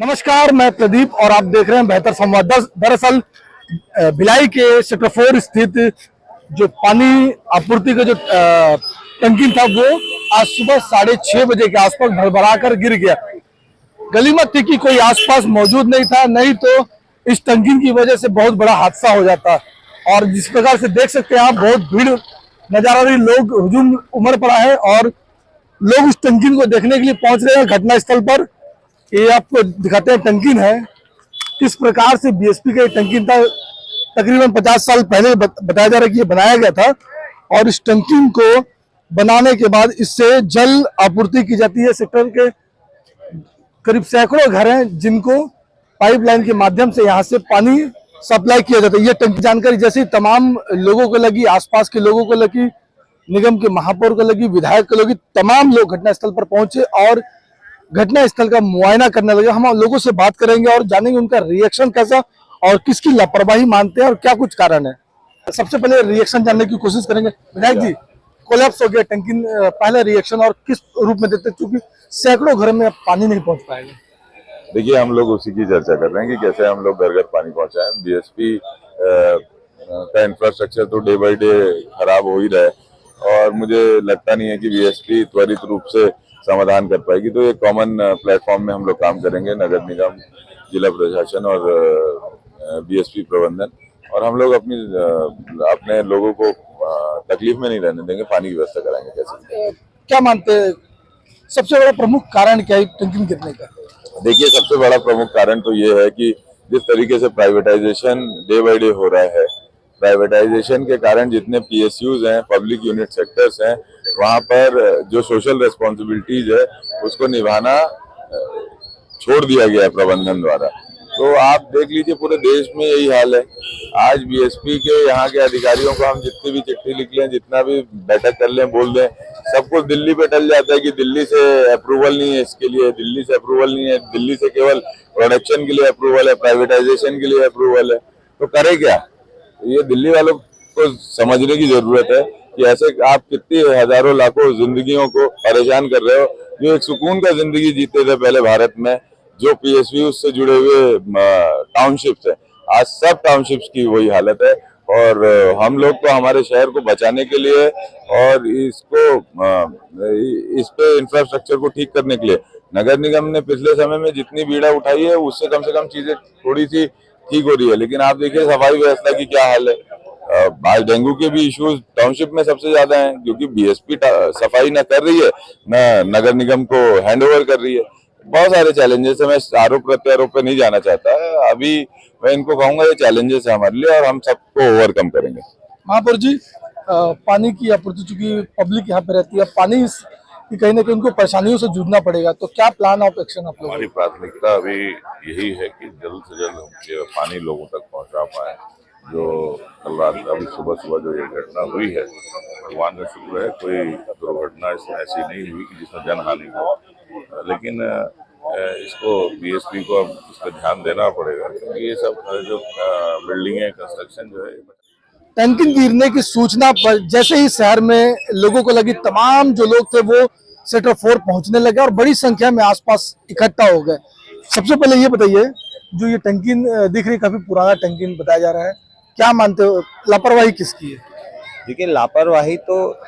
नमस्कार, मैं प्रदीप और आप देख रहे हैं बेहतर संवाद। दरअसल भिलाई के सेक्टर 4 स्थित जो पानी आपूर्ति का जो टंकी था वो आज सुबह 6:30 बजे के आसपास भरभरा कर गिर गया। गलीमत थी कि कोई आसपास मौजूद नहीं था, नहीं तो इस टंकी की वजह से बहुत बड़ा हादसा हो जाता। और जिस प्रकार से देख सकते हैं आप, बहुत भीड़ नजर आ रही, लोग हुजूम उमड़ पड़ा है और लोग उस टंकी को देखने के लिए पहुंच रहे हैं घटना स्थल पर। ये आपको दिखाते हैं टंकी है किस प्रकार से बीएसपी का टंकी था। तकरीबन 50 साल पहले बताया जा रहा है कि ये बनाया गया था और इस टंकी को बनाने के बाद इससे जल आपूर्ति की जाती है। सेक्टर के करीब सैकड़ों घर हैं जिनको पाइपलाइन के माध्यम से यहाँ से पानी सप्लाई किया जाता है। ये टंकी जानकारी जैसे तमाम लोगों को लगी, आसपास के लोगों को लगी, निगम के महापौर को लगी, विधायक को लगी, तमाम लोग घटनास्थल पर पहुंचे और घटना स्थल का मुआयना करने लगे। हम लोगों से बात करेंगे और जानेंगे उनका रिएक्शन कैसा और किसकी लापरवाही मानते हैं और क्या कुछ कारण है। सबसे पहले रिएक्शन जानने की कोशिश करेंगे। विधायक जी, कोलैप्स हो गया टंकी, पहले रिएक्शन और किस रूप में देते, क्योंकि सैकड़ों घर में पानी नहीं पहुंच पाएगा। देखिए, हम लोग उसी की चर्चा कर रहे हैं कि कैसे हम लोग घर घर पानी पहुंचाएं। बीएसपी का इंफ्रास्ट्रक्चर तो डे बाय डे खराब हो ही रहा है और मुझे लगता नहीं है कि बीएसपी त्वरित रूप से समाधान कर पाएगी। तो एक कॉमन प्लेटफॉर्म में हम लोग काम करेंगे, नगर निगम, जिला प्रशासन और बीएसपी प्रबंधन, और हम लोग अपने लोगों को तकलीफ में नहीं रहने देंगे, पानी की व्यवस्था कराएंगे। कैसे क्या मानते हैं सबसे बड़ा प्रमुख कारण क्या है टंकी गिरने का? देखिए, सबसे बड़ा प्रमुख कारण तो ये है कि जिस तरीके से प्राइवेटाइजेशन डे बाय डे हो रहा है, प्राइवेटाइजेशन के कारण जितने पीएसयूज हैं, पब्लिक यूनिट सेक्टर्स हैं, वहाँ पर जो सोशल रिस्पॉन्सिबिलिटीज है उसको निभाना छोड़ दिया गया है प्रबंधन द्वारा। तो आप देख लीजिए, पूरे देश में यही हाल है। आज बीएसपी के यहाँ के अधिकारियों को हम जितनी भी चिट्ठी लिख लें, जितना भी बैठक कर लें, बोल दें, सब कुछ दिल्ली पे टल जाता है कि दिल्ली से अप्रूवल नहीं है, इसके लिए दिल्ली से अप्रूवल नहीं है, दिल्ली से केवल प्रोडक्शन के लिए अप्रूवल है, प्राइवेटाइजेशन के लिए अप्रूवल है। तो करे क्या? ये दिल्ली वालों को समझने की जरूरत है कि ऐसे आप कितनी हजारों लाखों जिंदगियों को परेशान कर रहे हो। जो एक सुकून का जिंदगी जीते थे पहले भारत में, जो पीएसयू से जुड़े हुए टाउनशिप्स है, आज सब टाउनशिप्स की वही हालत है। और हम लोग तो हमारे शहर को बचाने के लिए और इस पे इंफ्रास्ट्रक्चर को ठीक करने के लिए नगर निगम ने पिछले समय में जितनी बीड़ा उठाई है उससे कम से कम चीजें थोड़ी सी ठीक हो रही है। लेकिन आप देखिए सफाई व्यवस्था की क्या हाल है। आज डेंगू के भी इश्यूज टाउनशिप में सबसे ज्यादा हैं, क्योंकि बीएसपी सफाई न कर रही है, न नगर निगम को हैंडओवर कर रही है। बहुत सारे चैलेंजेस है। मैं आरोप प्रत्यारोप पे नहीं जाना चाहता है अभी। मैं इनको कहूंगा ये चैलेंजेस है हमारे लिए और हम सबको ओवरकम करेंगे। महापौर जी, पानी की आपूर्ति, चूंकि पब्लिक यहाँ पे रहती है, पानी की कहीं ना कहीं उनको परेशानियों से जूझना पड़ेगा, तो क्या प्लान ऑफ एक्शन आप लोग? हमारी प्राथमिकता अभी यही है कि जल्द से जल्द हम पानी लोगों तक पहुंचा पाए। जो कल रात अभी सुबह सुबह जो ये घटना हुई है, भगवान का शुक्र है कोई दुर्घटना इसमें ऐसी नहीं हुई कि जिसमें जनहानि हो। लेकिन इसको बीएसपी को अब इस पर ध्यान देना पड़ेगा, क्योंकि ये सब जो बिल्डिंगें कंस्ट्रक्शन जो है। टंकी गिरने की सूचना पर जैसे ही शहर में लोगों को लगी, तमाम जो लोग थे वो सेक्टर 4 पहुंचने लगे और बड़ी संख्या में आसपास इकट्ठा हो गए। सबसे पहले ये बताइए, जो ये टंकी दिख रही, काफी पुराना टंकी बताया जा रहा है, क्या मानते हो लापरवाही किसकी है? देखिए, लापरवाही तो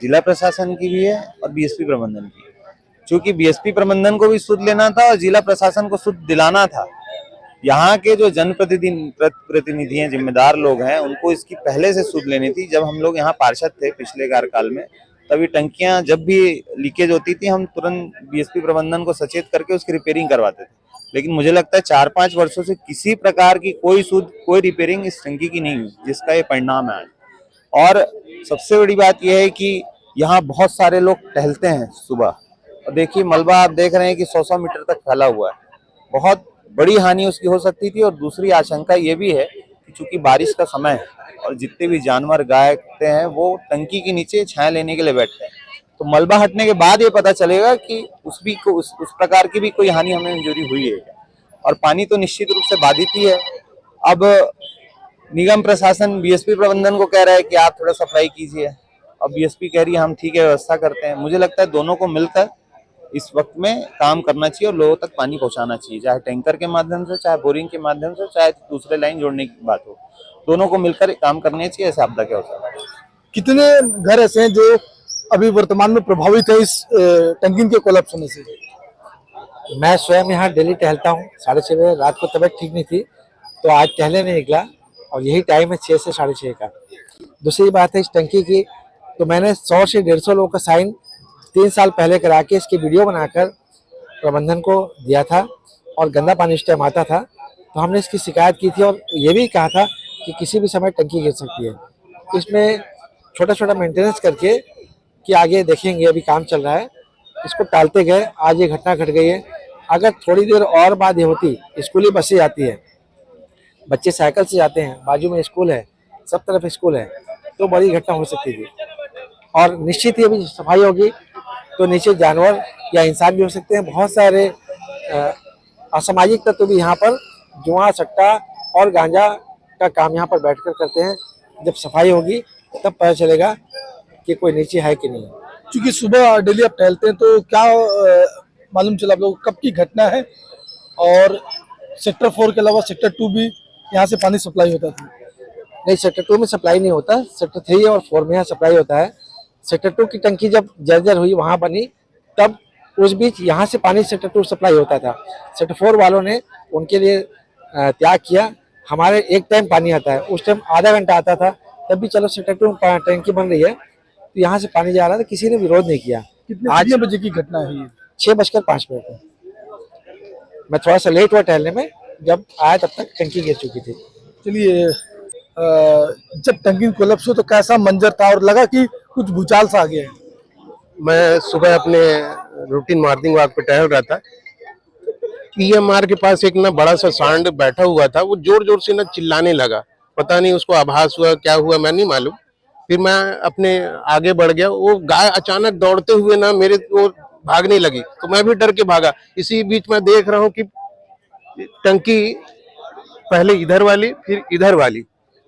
जिला प्रशासन की भी है और बीएसपी प्रबंधन की। क्योंकि बीएसपी प्रबंधन को भी सुध लेना था और जिला प्रशासन को सुध दिलाना था। यहाँ के जो जनप्रतिनिधि हैं, जिम्मेदार लोग हैं, उनको इसकी पहले से सुध लेनी थी। जब हम लोग यहाँ पार्षद थे पिछले कार्यकाल में, तभी टंकियां जब भी लीकेज होती थी, हम तुरंत बीएसपी प्रबंधन को सचेत करके उसकी रिपेयरिंग करवाते थे। लेकिन मुझे लगता है 4-5 वर्षों से किसी प्रकार की कोई सुध, कोई रिपेयरिंग इस टंकी की नहीं हुई, जिसका ये परिणाम है आज। और सबसे बड़ी बात यह है कि यहाँ बहुत सारे लोग टहलते हैं सुबह, और देखिए मलबा आप देख रहे हैं कि 100-100 मीटर तक फैला हुआ है। बहुत बड़ी हानि उसकी हो सकती थी। और दूसरी आशंका ये भी है कि चूंकि बारिश का समय है और जितने भी जानवर गाय हैं वो टंकी के नीचे छाया लेने के लिए बैठते हैं, तो मलबा हटने के बाद ये पता चलेगा कि उस प्रकार की भी कोई हानि, हमें इंजरी हुई है। और पानी तो निश्चित रूप से बाधित ही है। अब निगम प्रशासन बीएसपी प्रबंधन को कह रहा है कि आप थोड़ा सफाई कीजिए, अब बीएसपी कह रही है हम ठीक है व्यवस्था करते हैं। मुझे लगता है दोनों को मिलकर इस वक्त में काम करना चाहिए और लोगों तक पानी पहुंचाना चाहिए, चाहे टैंकर के माध्यम से, चाहे बोरिंग के माध्यम से, चाहे दूसरे लाइन जोड़ने की बात हो, दोनों को मिलकर काम करने चाहिए। ऐसे आपदा के अवसर कितने घर ऐसे हैं जो अभी वर्तमान में प्रभावित है इस टंकी के कोलैप्स होने से? मैं स्वयं यहाँ डेली टहलता हूँ। 6:30 बजे रात को तबीयत ठीक नहीं थी तो आज टहलने नहीं निकला और यही टाइम है 6 से 6:30 का। दूसरी बात है इस टंकी की, तो मैंने 100 से 150 लोगों का साइन 3 साल पहले करा के इसकी वीडियो बनाकर प्रबंधन को दिया था और गंदा पानी इस टाइम आता था तो हमने इसकी शिकायत की थी और ये भी कहा था कि किसी भी समय टंकी गिर सकती है। इसमें छोटा छोटा मेंटेनेंस करके कि आगे देखेंगे, अभी काम चल रहा है, इसको टालते गए, आज ये घटना घट गई है। अगर थोड़ी देर और बाद ये होती, स्कूली बसें आती है, बच्चे साइकिल से जाते हैं, बाजू में स्कूल है, सब तरफ स्कूल है, तो बड़ी घटना हो सकती थी। और निश्चित ही अभी सफाई होगी तो नीचे जानवर या इंसान भी हो सकते हैं। बहुत सारे असामाजिक तत्व भी यहाँ पर जुआ, सट्टा और गांजा का काम यहाँ पर बैठकर करते हैं। जब सफाई होगी तब पता चलेगा कि कोई नीचे है कि नहीं। क्योंकि सुबह डेली आप टहलते हैं तो क्या मालूम चला आप लोगों को कब की घटना है? और सेक्टर 4 के अलावा सेक्टर 2 भी यहाँ से पानी सप्लाई होता था? नहीं, सेक्टर 2 में सप्लाई नहीं होता, सेक्टर 3 और 4 में यहाँ सप्लाई होता है। सेक्टर 2 की टंकी जब जर्जर हुई वहाँ बनी, तब उस बीच यहाँ से पानी सेक्टर 2 सप्लाई होता था। सेक्टर 4 वालों ने उनके लिए त्याग किया। हमारे एक टाइम पानी आता है, उस टाइम आधा घंटा आता था, तब भी चलो सेक्टर 2 में टंकी बन रही है तो यहाँ से पानी जा रहा था, किसी ने विरोध नहीं किया। कितने बजे की घटना है ये? 6:05 मैं थोड़ा सा लेट हुआ टहलने में, जब आया तब तक टंकी गिर चुकी थी। चलिए, जब टंकी कोलैप्स हो तो कैसा मंजर था और लगा कि कुछ भूचाल सा आ गया है? मैं सुबह अपने रूटीन मॉर्निंग वॉक पे टहल रहा था। पीएमआर के पास एक ना बड़ा सा सांड बैठा हुआ था, वो जोर जोर से ना चिल्लाने लगा। पता नहीं उसको आभास हुआ क्या हुआ, मैं नहीं मालूम। फिर मैं अपने आगे बढ़ गया, वो गाय अचानक दौड़ते हुए ना मेरे को भागने लगी तो मैं भी डर के भागा। इसी बीच मैं देख रहा हूँ कि टंकी पहले इधर वाली फिर इधर वाली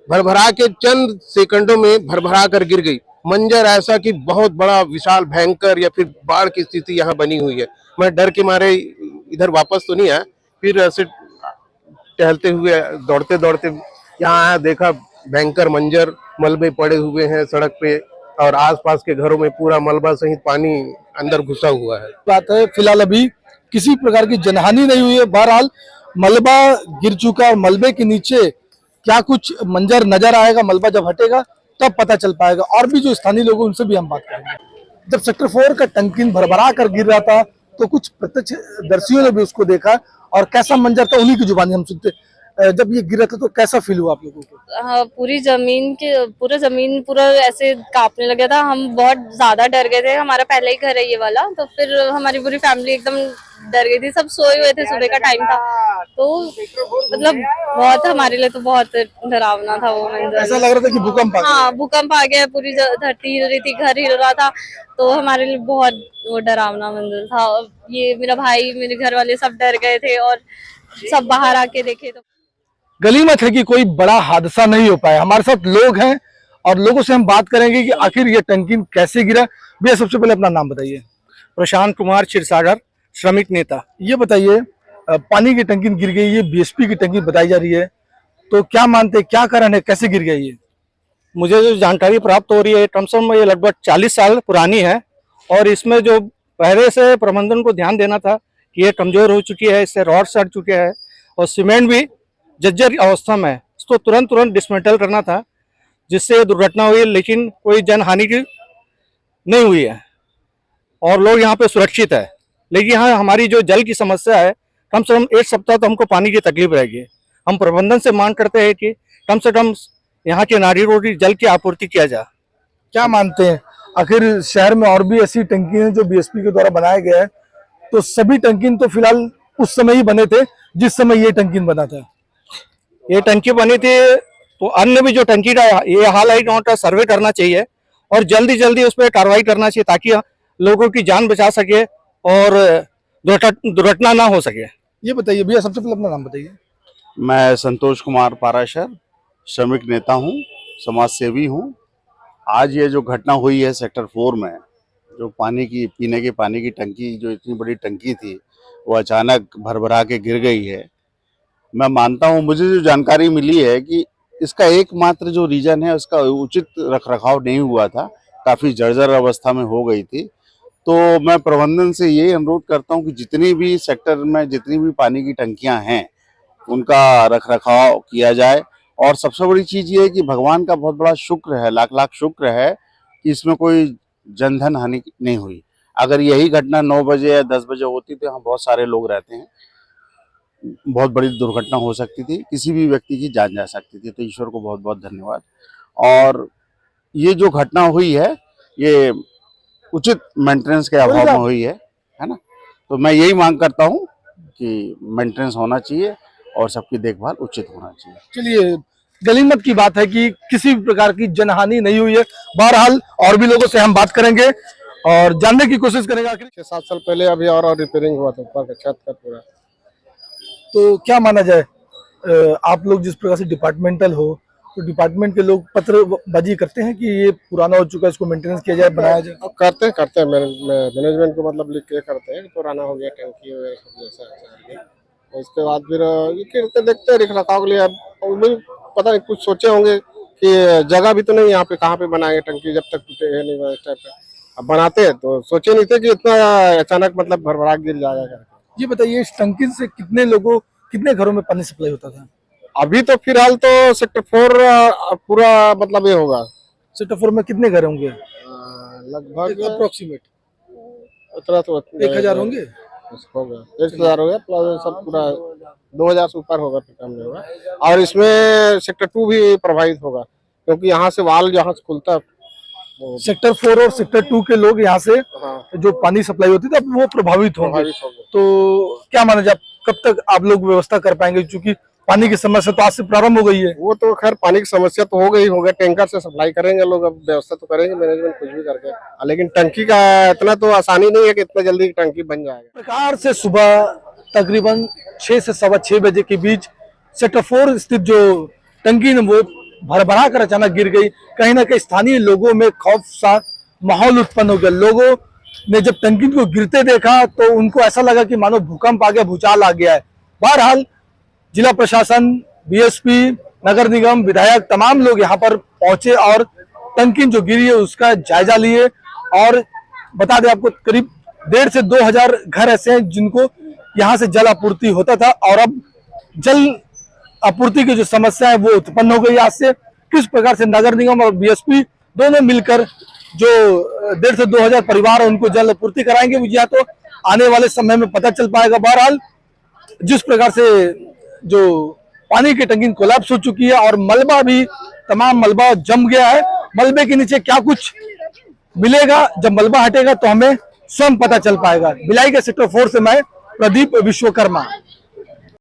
भरभरा के चंद सेकंडों में भरभरा कर गिर गई। मंजर ऐसा कि बहुत बड़ा विशाल भयंकर या फिर बाढ़ की स्थिति यहाँ बनी हुई है। मैं डर के मारे इधर वापस तो नहीं आया, फिर ऐसे टहलते हुए दौड़ते दौड़ते यहाँ आया, देखा भयंकर मंजर, मलबे पड़े हुए हैं सड़क पे और आसपास के घरों में पूरा मलबा सहित पानी अंदर घुसा हुआ है। बात है, फिलहाल अभी किसी प्रकार की जनहानि नहीं हुई है। बहरहाल मलबा गिर चुका और मलबे के नीचे क्या कुछ मंजर नजर आएगा, मलबा जब हटेगा तब पता चल पाएगा। और भी जो स्थानीय लोग हैं उनसे भी हम बात करेंगे। जब सेक्टर 4 का टंकी भरभरा कर गिर रहा था तो कुछ प्रत्यक्षदर्शियों ने भी उसको देखा और कैसा मंजर था उन्हीं की जुबानी हम सुनते। जब ये गिरा था तो कैसा फील हुआ आप लोगों को? हाँ, पूरा जमीन पूरा ऐसे कांपने लगा था। हम बहुत ज्यादा डर गए थे। हमारा पहला ही घर है ये वाला, तो फिर हमारी पूरी फैमिली एकदम डर गई थी। सब सोए हुए थे, सुबह का टाइम था, तो मतलब बहुत हमारे लिए तो बहुत डरावना था वो मंजर। ऐसा लग रहा था कि भूकंप आ गया। हाँ, भूकंप आ गया, पूरी धरती हिल रही थी, घर हिल रहा था, तो हमारे लिए बहुत वो डरावना मंजर था। ये मेरा भाई, मेरे घर वाले सब डर गए थे और सब बाहर आके देखे तो गनीमत है कि कोई बड़ा हादसा नहीं हो पाया। हमारे साथ लोग हैं और लोगों से हम बात करेंगे कि आखिर ये टंकी कैसे गिरा। भैया सबसे पहले अपना नाम बताइए। प्रशांत कुमार क्षीरसागर, श्रमिक नेता। ये बताइए, पानी की टंकी गिर गई, ये बीएसपी की टंकी बताई जा रही है, तो क्या मानते हैं, क्या कारण है, कैसे गिर गई ये? मुझे जो जानकारी प्राप्त हो रही है, कम से कम ये लगभग 40 साल पुरानी है और इसमें जो पहले से प्रबंधन को ध्यान देना था कि ये कमजोर हो चुकी है, इससे रॉड सड़ चुके हैं और सीमेंट भी जर्जर अवस्था में है। इसको तुरंत डिसमेंटल करना था, जिससे दुर्घटना हुई, लेकिन कोई जनहानि की नहीं हुई है और लोग यहाँ पे सुरक्षित है। लेकिन यहाँ हमारी जो जल की समस्या है, कम से कम 1 सप्ताह तो हमको पानी की तकलीफ रहेगी। हम प्रबंधन से मांग करते हैं कि कम से कम यहाँ के नागरिकों की जल की आपूर्ति किया जाए। क्या मानते हैं, आखिर शहर में और भी ऐसी टंकी हैं जो बीएसपी के द्वारा बनाए गए हैं, तो सभी टंकी तो फिलहाल उस समय ही बने थे जिस समय ये टंकी बना था? ये टंकी बनी थी तो अन्य भी जो टंकी का ये हाल है, उनका सर्वे करना चाहिए और जल्दी उस पर कार्रवाई करना चाहिए ताकि लोगों की जान बचा सके और दुर्घटना ना हो सके। ये बताइए भैया, सबसे पहले अपना नाम बताइए। मैं संतोष कुमार पाराशर, श्रमिक नेता हूँ, समाज सेवी हूँ। आज ये जो घटना हुई है सेक्टर 4 में, जो पानी की पीने के पानी की टंकी, जो इतनी बड़ी टंकी थी, वो अचानक भरभरा के गिर गई है। मैं मानता हूँ, मुझे जो जानकारी मिली है कि इसका एकमात्र जो रीजन है, उसका उचित रखरखाव नहीं हुआ था, काफ़ी जर्जर अवस्था में हो गई थी। तो मैं प्रबंधन से यही अनुरोध करता हूँ कि जितनी भी सेक्टर में जितनी भी पानी की टंकियाँ हैं, उनका रखरखाव किया जाए। और सबसे बड़ी चीज़ ये है कि भगवान का बहुत बड़ा शुक्र है, लाख लाख शुक्र है कि इसमें कोई जनधन हानि नहीं हुई। अगर यही घटना 9 बजे या 10 बजे होती तो यहाँ बहुत सारे लोग रहते हैं, बहुत बड़ी दुर्घटना हो सकती थी, किसी भी व्यक्ति की जान जा सकती थी। तो ईश्वर को बहुत बहुत धन्यवाद। और ये जो घटना हुई है, ये उचित मेंटेनेंस के अभाव में हुई है ना। तो मैं यही मांग करता हूँ कि मेंटेनेंस होना चाहिए और सबकी देखभाल उचित होना चाहिए। चलिए, गनीमत की बात है कि किसी भी प्रकार की जनहानि नहीं हुई है। बहरहाल और भी लोगों से हम बात करेंगे और जानने की कोशिश करेंगे। आखिर 6-7 साल पहले अभी और रिपेयरिंग हुआ था ऊपर का छत का पूरा। तो क्या माना जाए, आप लोग जिस प्रकार से डिपार्टमेंटल हो, तो डिपार्टमेंट के लोग पत्रबाजी करते हैं कि ये पुराना हो चुका है, इसको मेंटेनेंस किया जाए, बनाया जाए? अब करते हैं मैनेजमेंट को मतलब लिख के करते हैं, पुराना हो गया टंकी वगैरह सब जैसा है। उसके बाद फिर ये करते देखते हैं रख रखाव के लिए। अब भी पता नहीं कुछ सोचे होंगे कि जगह भी तो नहीं यहाँ पे, कहाँ पे बनाएंगे टंकी जब तक टूटे है नहीं इस टाइप का। अब बनाते हैं तो सोचे नहीं थे कि इतना अचानक मतलब भरभरा गिर जाएगा करके। ये बताइए, इस टंकी से कितने घरों में पानी सप्लाई होता था? अभी तो फिलहाल तो सेक्टर 4 पूरा मतलब ये होगा। सेक्टर 4 में कितने घर होंगे लगभग अप्रोक्सीमेट? उतना तो 1000 होंगे होगा, 1000 हो गया प्लस सब पूरा 2000 से ऊपर होगा, फिर कम नहीं होगा। और इसमें सेक्टर 2 भी प्रभावित होगा क्योंकि यहाँ से वाल जहाँ से खुलता है। सेक्टर 4 और सेक्टर 2 के लोग यहाँ से जो पानी सप्लाई होती थी अब वो प्रभावित होंगे। तो क्या माना जाए, कब तक आप लोग व्यवस्था कर पाएंगे, क्योंकि पानी की समस्या तो आज से प्रारंभ हो गई है? वो तो खैर पानी की समस्या तो हो गई होगा, टैंकर से सप्लाई करेंगे लोग, अब व्यवस्था तो करेंगे मैनेजमेंट कुछ भी करके। लेकिन टंकी का इतना तो आसानी नहीं है कि इतना जल्दी टंकी बन जाएगा। प्रकार से सुबह तकरीबन 6 से 6:15 बजे के बीच सेक्टर 4 स्थित जो टंकी है वो भरभरा कर अचानक गिर गई। कहीं ना कहीं स्थानीय लोगों में खौफ सा माहौल उत्पन्न हो गया। लोगों ने जब टंकी को गिरते देखा तो उनको ऐसा लगा कि मानो भूकंप आ गया, भूचाल आ गया है। बहरहाल जिला प्रशासन, बीएसपी, नगर निगम, विधायक तमाम लोग यहाँ पर पहुंचे और टंकी जो गिरी है उसका जायजा लिए। और बता दें आपको, करीब 1,500 से 2,000 घर ऐसे हैं जिनको यहाँ से जल आपूर्ति होता था और अब जल आपूर्ति की जो समस्या है वो उत्पन्न हो गई। आज से किस प्रकार से नगर निगम और बीएसपी दोनों मिलकर जो 1,500 से 2,000 परिवार उनको जल आपूर्ति कराएंगे, वो या तो आने वाले समय में पता चल पाएगा। बहरहाल जिस प्रकार से जो पानी की टंकी कोलैप्स हो चुकी है और मलबा भी, तमाम मलबा जम गया है। मलबे के नीचे क्या कुछ मिलेगा, जब मलबा हटेगा तो हमें स्वयं पता चल पाएगा। भिलाई के सेक्टर 4 से मैं प्रदीप विश्वकर्मा।